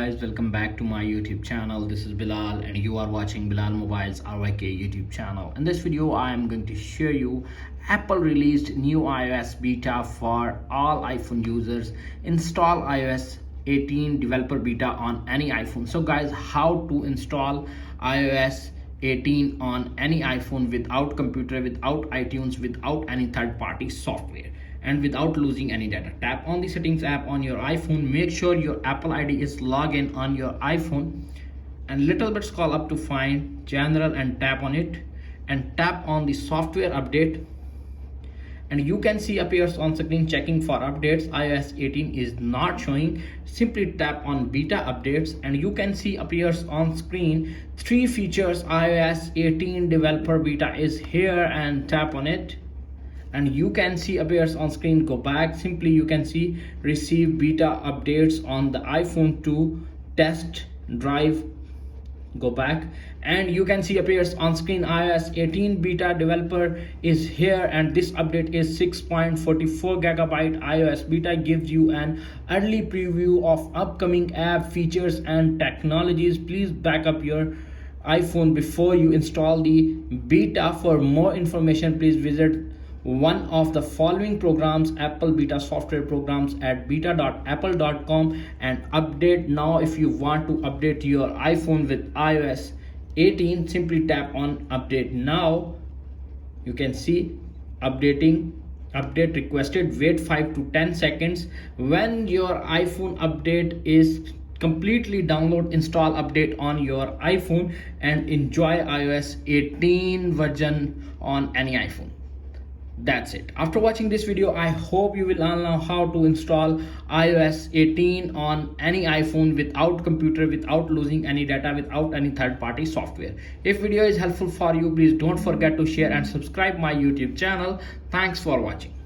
guys, welcome back to my YouTube channel. This is Bilal and you are watching Bilal Mobiles RYK YouTube channel. In this video I am going to show you Apple released new iOS beta for all iPhone users. Install iOS 18 developer beta on any iPhone. So guys, how to install iOS 18 on any iPhone without computer, without iTunes, without any third-party software, and without losing any data. Tap on the settings app on your iPhone. Make sure your Apple ID is logged in on your iPhone, and little bit scroll up to find general and tap on it, and tap on the software update, and you can see appears on screen checking for updates. iOS 18 is not showing. Simply tap on beta updates and you can see appears on screen 3 features. iOS 18 developer beta is here, and tap on it and you can see appears on screen. Go back, simply you can see receive beta updates on the iPhone 2 test drive. Go back and you can see appears on screen iOS 18 beta developer is here, and this update is 6.44 gigabyte. iOS beta gives you an early preview of upcoming app features and technologies. Please back up your iPhone before you install the beta. For more information, please visit one of the following programs, Apple beta software programs, at beta.apple.com, and update now. If you want to update your iPhone with iOS 18, simply tap on update now. You can see updating, update requested. Wait 5 to 10 seconds. When your iPhone update is completely, download, install update on your iPhone and enjoy iOS 18 version on any iPhone. That's it. After watching this video, I hope you will learn now how to install iOS 18 on any iPhone without computer, without losing any data, without any third-party software. If video is helpful for you, please don't forget to share and subscribe my YouTube channel. Thanks for watching.